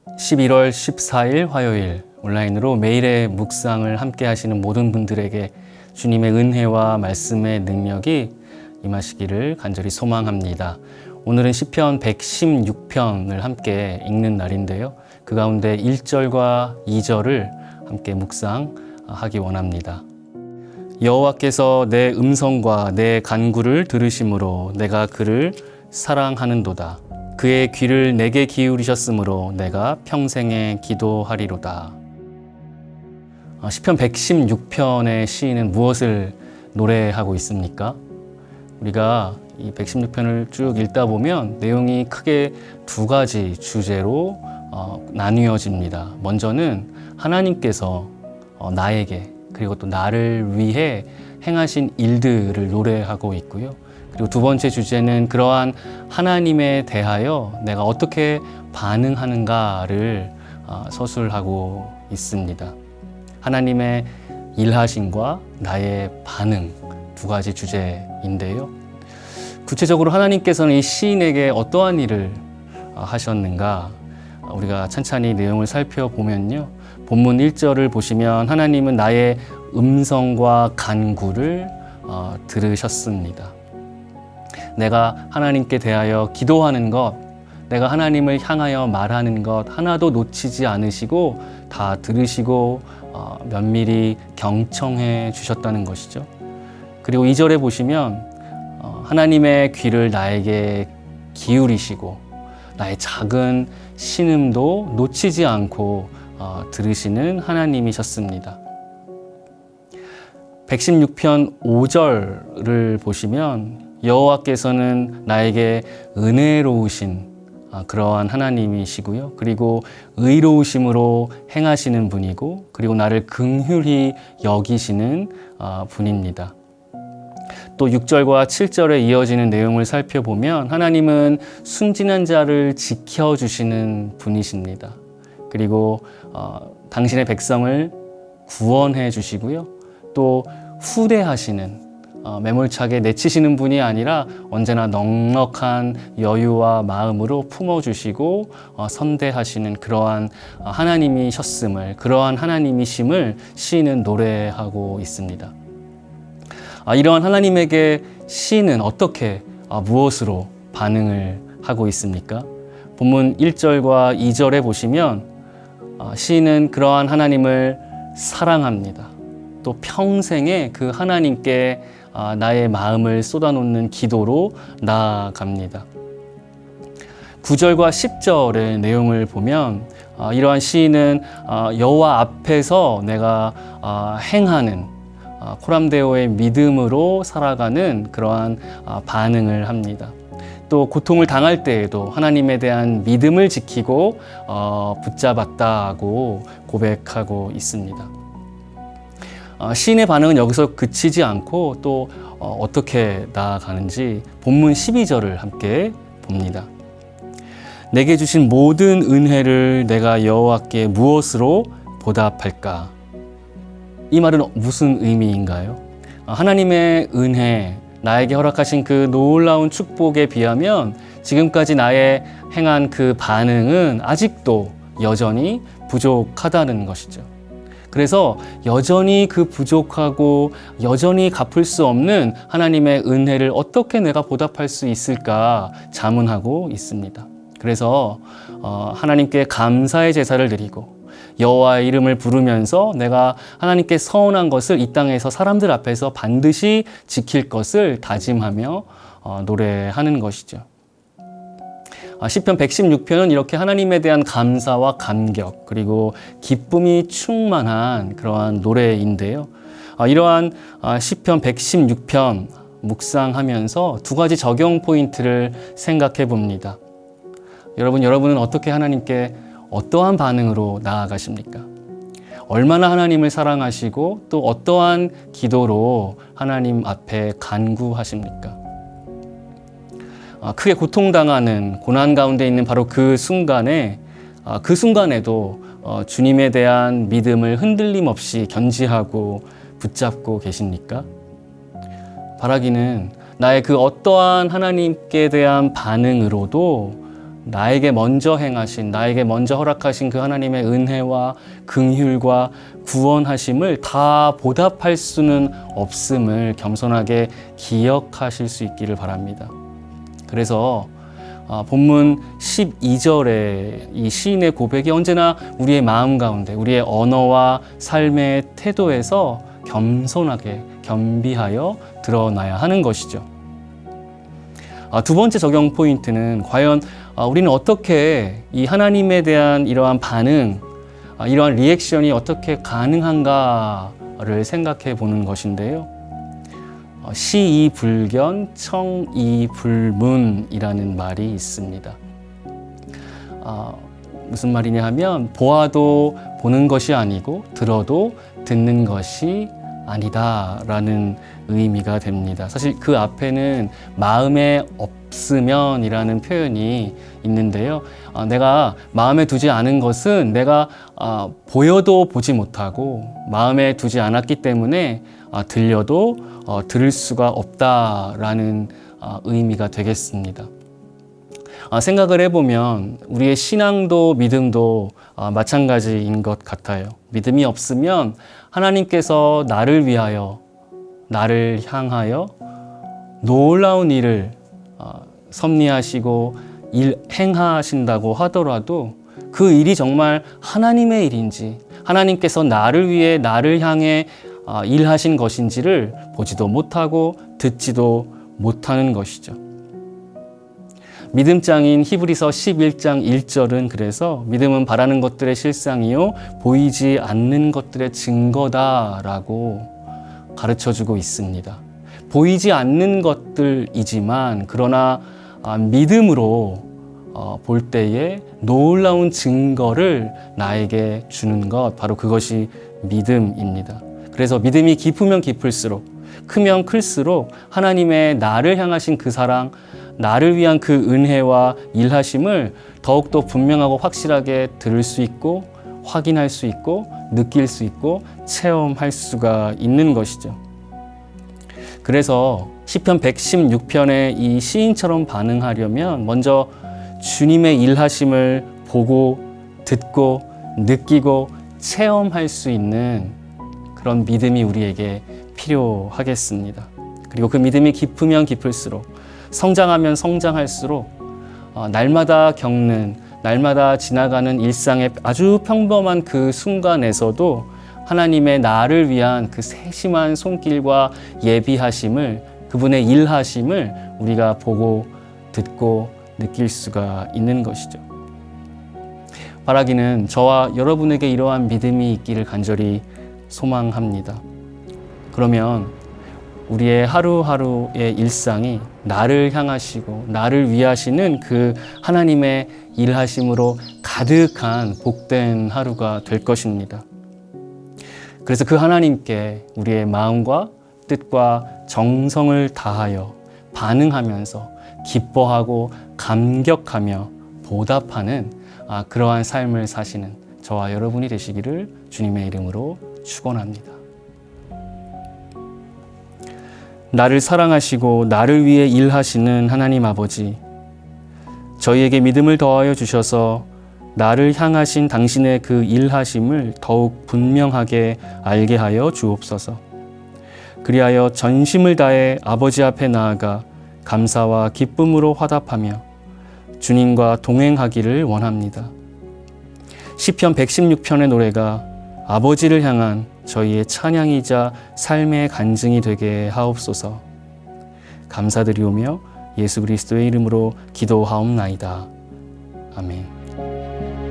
11월 14일 화요일 온라인으로 매일의 묵상을 함께 하시는 모든 분들에게 주님의 은혜와 말씀의 능력이 임하시기를 간절히 소망합니다. 오늘은 시편 116편을 함께 읽는 날인데요. 그 가운데 1절과 2절을 함께 묵상하기 원합니다. 여호와께서 내 음성과 내 간구를 들으심으로 내가 그를 사랑하는도다. 그의 귀를 내게 기울이셨으므로 내가 평생에 기도하리로다. 시편 116편의 시인은 무엇을 노래하고 있습니까? 우리가 이 116편을 쭉 읽다 보면 내용이 크게 두 가지 주제로 나뉘어집니다. 먼저는 하나님께서 나에게 그리고 또 나를 위해 행하신 일들을 노래하고 있고요. 그리고 두 번째 주제는 그러한 하나님에 대하여 내가 어떻게 반응하는가를 서술하고 있습니다. 하나님의 일하심과 나의 반응 두 가지 주제인데요. 구체적으로 하나님께서는 이 시인에게 어떠한 일을 하셨는가 우리가 찬찬히 내용을 살펴보면요. 본문 1절을 보시면 하나님은 나의 음성과 간구를 들으셨습니다. 내가 하나님께 대하여 기도하는 것, 내가 하나님을 향하여 말하는 것 하나도 놓치지 않으시고 다 들으시고 면밀히 경청해 주셨다는 것이죠. 그리고 2절에 보시면 하나님의 귀를 나에게 기울이시고 나의 작은 신음도 놓치지 않고 들으시는 하나님이셨습니다. 116편 5절을 보시면 여호와께서는 나에게 은혜로우신 그러한 하나님이시고요. 그리고 의로우심으로 행하시는 분이고 그리고 나를 긍휼히 여기시는 분입니다. 또 6절과 7절에 이어지는 내용을 살펴보면 하나님은 순진한 자를 지켜주시는 분이십니다. 그리고 당신의 백성을 구원해 주시고요. 또 후대하시는 매몰차게 내치시는 분이 아니라 언제나 넉넉한 여유와 마음으로 품어주시고 선대하시는 그러한 하나님이셨음을 그러한 하나님이심을 시인은 노래하고 있습니다. 이러한 하나님에게 시인은 어떻게 무엇으로 반응을 하고 있습니까? 본문 1절과 2절에 보시면 시인은 그러한 하나님을 사랑합니다. 또 평생에 그 하나님께 나의 마음을 쏟아놓는 기도로 나아갑니다. 9절과 10절의 내용을 보면 이러한 시인은 여호와 앞에서 내가 행하는 코람데오의 믿음으로 살아가는 그러한 반응을 합니다. 또 고통을 당할 때에도 하나님에 대한 믿음을 지키고 붙잡았다고 고백하고 있습니다. 시인의 반응은 여기서 그치지 않고 또 어떻게 나아가는지 본문 12절을 함께 봅니다. 내게 주신 모든 은혜를 내가 여호와께 무엇으로 보답할까? 이 말은 무슨 의미인가요? 하나님의 은혜, 나에게 허락하신 그 놀라운 축복에 비하면 지금까지 나의 행한 그 반응은 아직도 여전히 부족하다는 것이죠. 그래서 여전히 그 부족하고 여전히 갚을 수 없는 하나님의 은혜를 어떻게 내가 보답할 수 있을까 자문하고 있습니다. 그래서 하나님께 감사의 제사를 드리고 여호와의 이름을 부르면서 내가 하나님께 서운한 것을 이 땅에서 사람들 앞에서 반드시 지킬 것을 다짐하며 노래하는 것이죠. 시편 116편은 이렇게 하나님에 대한 감사와 감격 그리고 기쁨이 충만한 그러한 노래인데요. 이러한 시편 116편 묵상하면서 두 가지 적용 포인트를 생각해 봅니다. 여러분은 어떻게 하나님께 어떠한 반응으로 나아가십니까? 얼마나 하나님을 사랑하시고 또 어떠한 기도로 하나님 앞에 간구하십니까? 크게 고통당하는 고난 가운데 있는 바로 그 순간에 그 순간에도 주님에 대한 믿음을 흔들림 없이 견지하고 붙잡고 계십니까? 바라기는 나의 그 어떠한 하나님께 대한 반응으로도 나에게 먼저 행하신, 나에게 먼저 허락하신 그 하나님의 은혜와 긍휼과 구원하심을 다 보답할 수는 없음을 겸손하게 기억하실 수 있기를 바랍니다. 그래서 본문 12절의 이 시인의 고백이 언제나 우리의 마음 가운데, 우리의 언어와 삶의 태도에서 겸손하게, 겸비하여 드러나야 하는 것이죠. 두 번째 적용 포인트는 과연 우리는 어떻게 이 하나님에 대한 이러한 반응, 이러한 리액션이 어떻게 가능한가를 생각해 보는 것인데요. 시이불견, 청이불문이라는 말이 있습니다. 무슨 말이냐 하면 보아도 보는 것이 아니고 들어도 듣는 것이 아니다라는 의미가 됩니다. 사실 그 앞에는 마음에 없으면이라는 표현이 있는데요. 내가 마음에 두지 않은 것은 내가 보여도 보지 못하고 마음에 두지 않았기 때문에 들려도 들을 수가 없다라는 의미가 되겠습니다. 생각을 해보면 우리의 신앙도 믿음도 마찬가지인 것 같아요. 믿음이 없으면 하나님께서 나를 위하여, 나를 향하여 놀라운 일을 섭리하시고 행하신다고 하더라도 그 일이 정말 하나님의 일인지, 하나님께서 나를 위해 나를 향해 일하신 것인지를 보지도 못하고 듣지도 못하는 것이죠. 믿음장인 히브리서 11장 1절은 그래서 믿음은 바라는 것들의 실상이요 보이지 않는 것들의 증거다라고 가르쳐주고 있습니다. 보이지 않는 것들이지만 그러나 믿음으로 볼 때에 놀라운 증거를 나에게 주는 것, 바로 그것이 믿음입니다. 그래서 믿음이 깊으면 깊을수록, 크면 클수록 하나님의 나를 향하신 그 사랑, 나를 위한 그 은혜와 일하심을 더욱더 분명하고 확실하게 들을 수 있고 확인할 수 있고 느낄 수 있고 체험할 수가 있는 것이죠. 그래서 시편 116편의 이 시인처럼 반응하려면 먼저 주님의 일하심을 보고 듣고 느끼고 체험할 수 있는 그런 믿음이 우리에게 필요하겠습니다. 그리고 그 믿음이 깊으면 깊을수록, 성장하면 성장할수록 날마다 겪는, 날마다 지나가는 일상의 아주 평범한 그 순간에서도 하나님의 나를 위한 그 세심한 손길과 예비하심을, 그분의 일하심을 우리가 보고 듣고 느낄 수가 있는 것이죠. 바라기는 저와 여러분에게 이러한 믿음이 있기를 간절히 소망합니다. 그러면 우리의 하루하루의 일상이 나를 향하시고 나를 위하시는 그 하나님의 일하심으로 가득한 복된 하루가 될 것입니다. 그래서 그 하나님께 우리의 마음과 뜻과 정성을 다하여 반응하면서 기뻐하고 감격하며 보답하는 그러한 삶을 사시는 저와 여러분이 되시기를 주님의 이름으로 축원합니다. 나를 사랑하시고 나를 위해 일하시는 하나님 아버지, 저희에게 믿음을 더하여 주셔서 나를 향하신 당신의 그 일하심을 더욱 분명하게 알게 하여 주옵소서. 그리하여 전심을 다해 아버지 앞에 나아가 감사와 기쁨으로 화답하며 주님과 동행하기를 원합니다. 시편 116편의 노래가 아버지를 향한 저희의 찬양이자 삶의 간증이 되게 하옵소서. 감사드리오며 예수 그리스도의 이름으로 기도하옵나이다. 아멘.